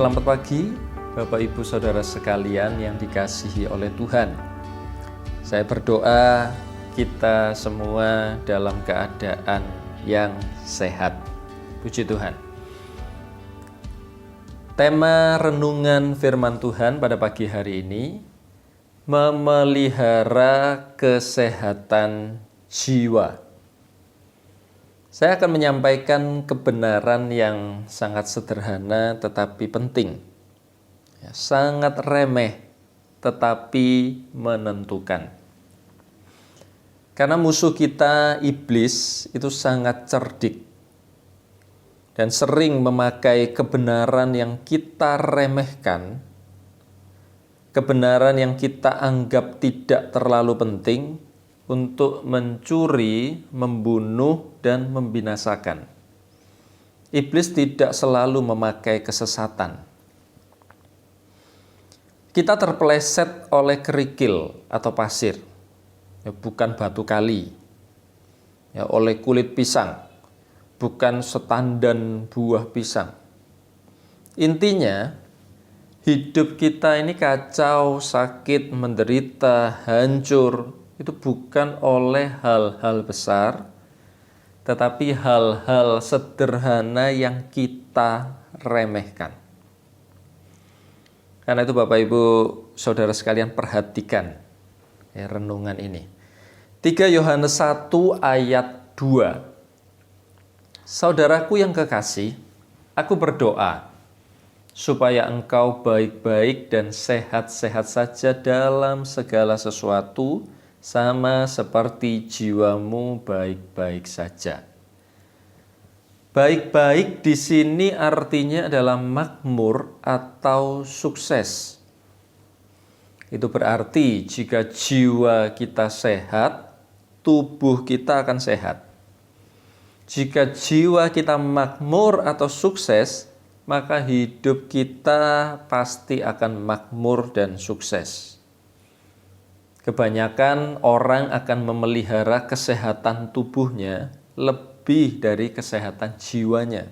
Selamat pagi, Bapak Ibu Saudara sekalian yang dikasihi oleh Tuhan. Saya berdoa kita semua dalam keadaan yang sehat. Puji Tuhan. Tema renungan firman Tuhan pada pagi hari ini, memelihara kesehatan jiwa. Saya akan menyampaikan kebenaran yang sangat sederhana tetapi penting. Sangat remeh tetapi menentukan. Karena musuh kita, iblis, itu sangat cerdik dan sering memakai kebenaran yang kita remehkan, kebenaran yang kita anggap tidak terlalu penting, untuk mencuri, membunuh, dan membinasakan. Iblis tidak selalu memakai kesesatan. Kita terpeleset oleh kerikil atau pasir, bukan batu kali, oleh kulit pisang, bukan setandan buah pisang. Intinya, hidup kita ini kacau, sakit, menderita, hancur, itu bukan oleh hal-hal besar, tetapi hal-hal sederhana yang kita remehkan. Karena itu Bapak Ibu Saudara sekalian perhatikan renungan ini. 3 Yohanes 1 ayat 2. Saudaraku yang kekasih, aku berdoa supaya engkau baik-baik dan sehat-sehat saja dalam segala sesuatu, sama seperti jiwamu baik-baik saja. Baik-baik di sini artinya adalah makmur atau sukses. Itu berarti jika jiwa kita sehat, tubuh kita akan sehat. Jika jiwa kita makmur atau sukses, maka hidup kita pasti akan makmur dan sukses. Kebanyakan orang akan memelihara kesehatan tubuhnya lebih dari kesehatan jiwanya.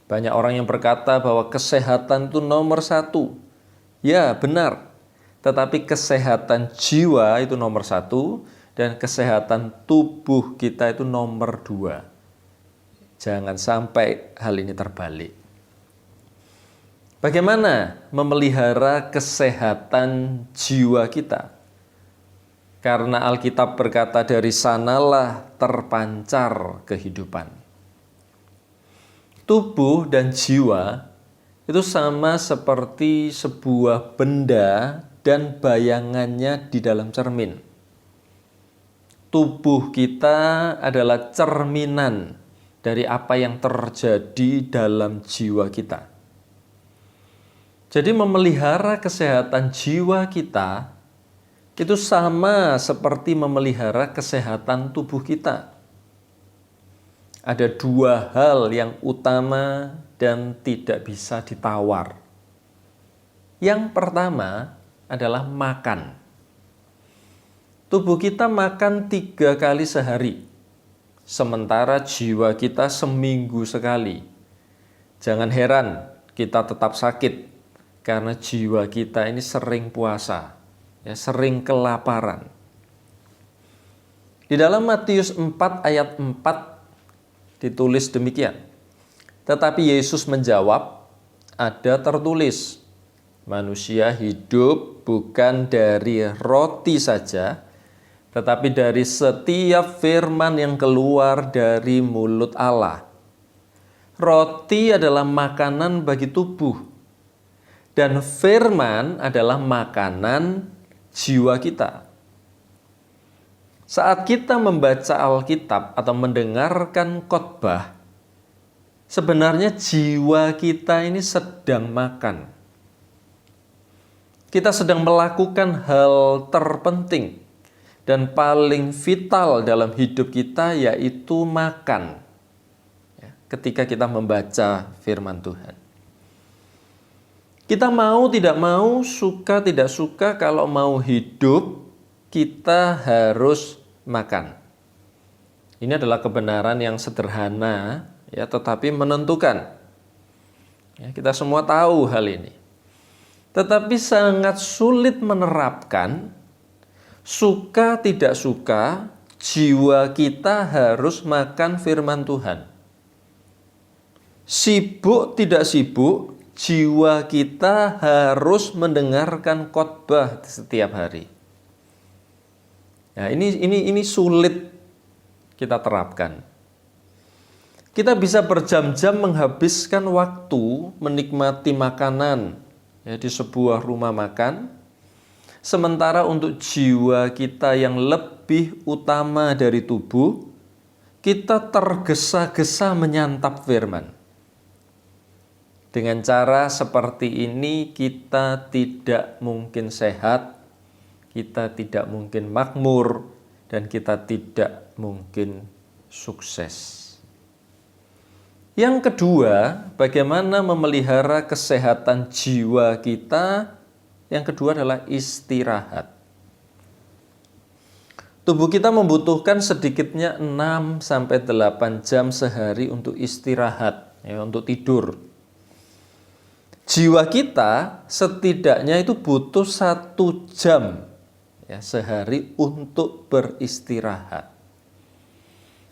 Banyak orang yang berkata bahwa kesehatan itu nomor 1. Ya, benar. Tetapi kesehatan jiwa itu nomor 1 dan kesehatan tubuh kita itu nomor 2. Jangan sampai hal ini terbalik. Bagaimana memelihara kesehatan jiwa kita? Karena Alkitab berkata dari sanalah terpancar kehidupan. Tubuh dan jiwa itu sama seperti sebuah benda dan bayangannya di dalam cermin. Tubuh kita adalah cerminan dari apa yang terjadi dalam jiwa kita. Jadi memelihara kesehatan jiwa kita itu sama seperti memelihara kesehatan tubuh kita. Ada 2 hal yang utama dan tidak bisa ditawar. Yang pertama adalah makan. Tubuh kita makan 3 kali sehari, sementara jiwa kita seminggu sekali. Jangan heran kita tetap sakit, karena jiwa kita ini sering puasa. Sering kelaparan. Di dalam Matius 4 ayat 4 ditulis demikian. Tetapi Yesus menjawab, ada tertulis, manusia hidup bukan dari roti saja, tetapi dari setiap firman yang keluar dari mulut Allah. Roti adalah makanan bagi tubuh, dan firman adalah makanan jiwa kita. Saat kita membaca Alkitab atau mendengarkan khotbah, sebenarnya jiwa kita ini sedang makan. Kita sedang melakukan hal terpenting dan paling vital dalam hidup kita, yaitu makan. Ketika kita membaca firman Tuhan, kita mau tidak mau, suka tidak suka, kalau mau hidup, kita harus makan. Ini adalah kebenaran yang sederhana, tetapi menentukan. Ya, kita semua tahu hal ini. Tetapi sangat sulit menerapkan, suka tidak suka, jiwa kita harus makan firman Tuhan. Sibuk tidak sibuk, jiwa kita harus mendengarkan khotbah setiap hari. Nah, ini sulit kita terapkan. Kita bisa berjam-jam menghabiskan waktu menikmati makanan ya, di sebuah rumah makan, sementara untuk jiwa kita yang lebih utama dari tubuh, kita tergesa-gesa menyantap firman. Dengan cara seperti ini kita tidak mungkin sehat, kita tidak mungkin makmur, dan kita tidak mungkin sukses. Yang kedua, bagaimana memelihara kesehatan jiwa kita? Yang kedua adalah istirahat. Tubuh kita membutuhkan sedikitnya 6-8 jam sehari untuk istirahat, ya, untuk tidur. Jiwa kita setidaknya itu butuh 1 jam ya, sehari untuk beristirahat.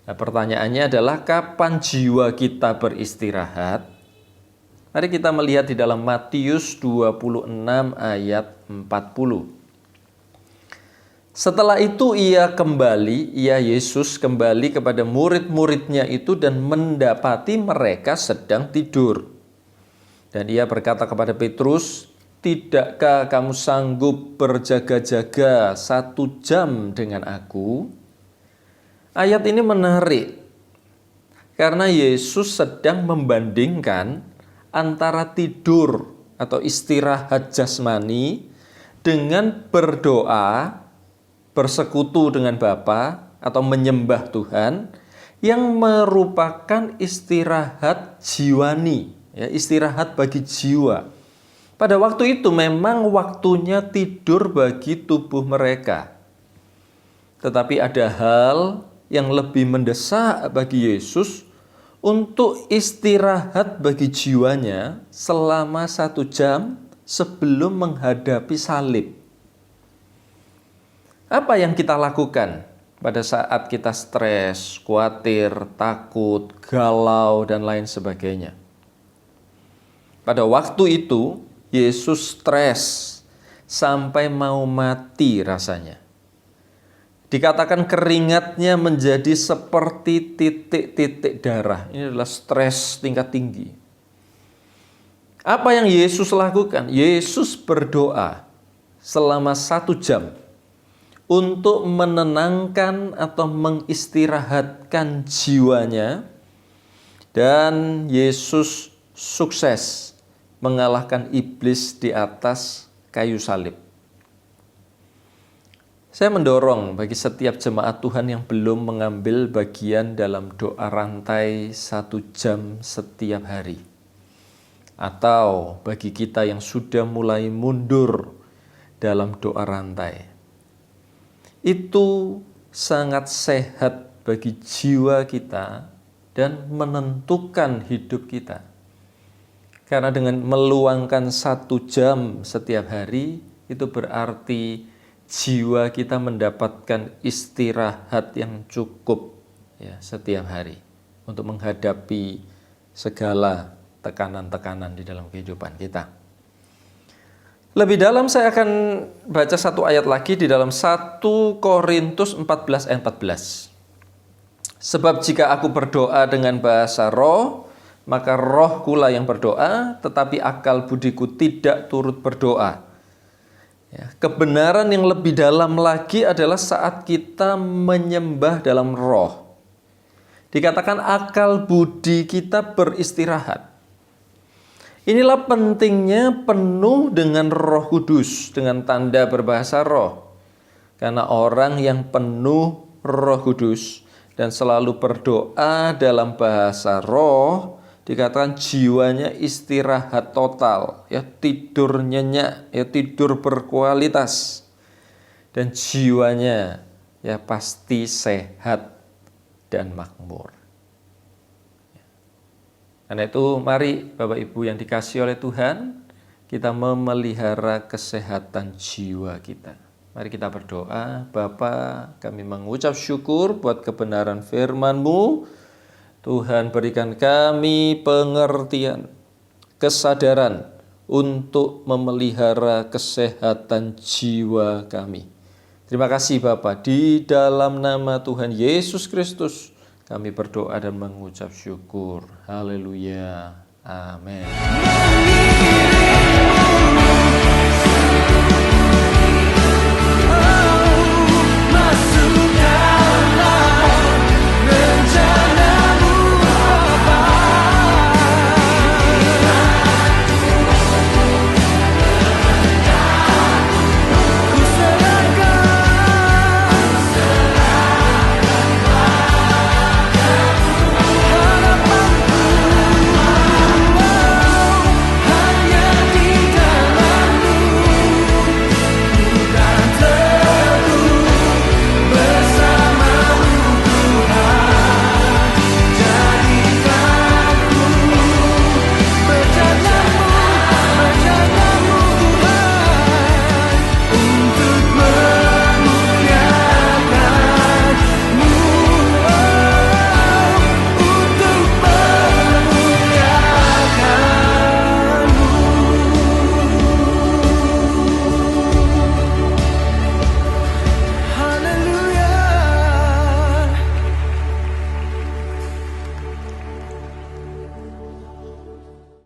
Nah, pertanyaannya adalah kapan jiwa kita beristirahat? Mari kita melihat di dalam Matius 26 ayat 40. Setelah itu Yesus kembali kepada murid-muridnya itu dan mendapati mereka sedang tidur. Dan ia berkata kepada Petrus, "Tidakkah kamu sanggup berjaga-jaga 1 jam dengan aku?" Ayat ini menarik karena Yesus sedang membandingkan antara tidur atau istirahat jasmani dengan berdoa, bersekutu dengan Bapa atau menyembah Tuhan yang merupakan istirahat jiwani. Ya, istirahat bagi jiwa. Pada waktu itu memang waktunya tidur bagi tubuh mereka. Tetapi ada hal yang lebih mendesak bagi Yesus untuk istirahat bagi jiwanya selama 1 jam sebelum menghadapi salib. Apa yang kita lakukan pada saat kita stres, khawatir, takut, galau, dan lain sebagainya? Pada waktu itu, Yesus stres sampai mau mati rasanya. Dikatakan keringatnya menjadi seperti titik-titik darah. Ini adalah stres tingkat tinggi. Apa yang Yesus lakukan? Yesus berdoa selama 1 jam untuk menenangkan atau mengistirahatkan jiwanya. Dan Yesus sukses mengalahkan iblis di atas kayu salib. Saya mendorong bagi setiap jemaat Tuhan yang belum mengambil bagian dalam doa rantai 1 jam setiap hari. Atau bagi kita yang sudah mulai mundur dalam doa rantai. Itu sangat sehat bagi jiwa kita dan menentukan hidup kita. Karena dengan meluangkan 1 jam setiap hari, itu berarti jiwa kita mendapatkan istirahat yang cukup ya, setiap hari untuk menghadapi segala tekanan-tekanan di dalam kehidupan kita. Lebih dalam saya akan baca 1 ayat lagi di dalam 1 Korintus 14 ayat 14. Sebab jika aku berdoa dengan bahasa roh, maka rohkulah yang berdoa, tetapi akal budiku tidak turut berdoa. Ya, kebenaran yang lebih dalam lagi adalah saat kita menyembah dalam roh. Dikatakan akal budi kita beristirahat. Inilah pentingnya penuh dengan Roh Kudus, dengan tanda berbahasa roh. Karena orang yang penuh Roh Kudus dan selalu berdoa dalam bahasa roh, dikatakan jiwanya istirahat total, ya tidur nyenyak, ya tidur berkualitas, dan jiwanya ya pasti sehat dan makmur. Karena itu mari Bapak Ibu yang dikasihi oleh Tuhan, kita memelihara kesehatan jiwa kita. Mari kita berdoa. Bapa, kami mengucap syukur buat kebenaran firman-Mu. Tuhan, berikan kami pengertian, kesadaran untuk memelihara kesehatan jiwa kami. Terima kasih Bapa, di dalam nama Tuhan Yesus Kristus kami berdoa dan mengucap syukur. Haleluya. Amin.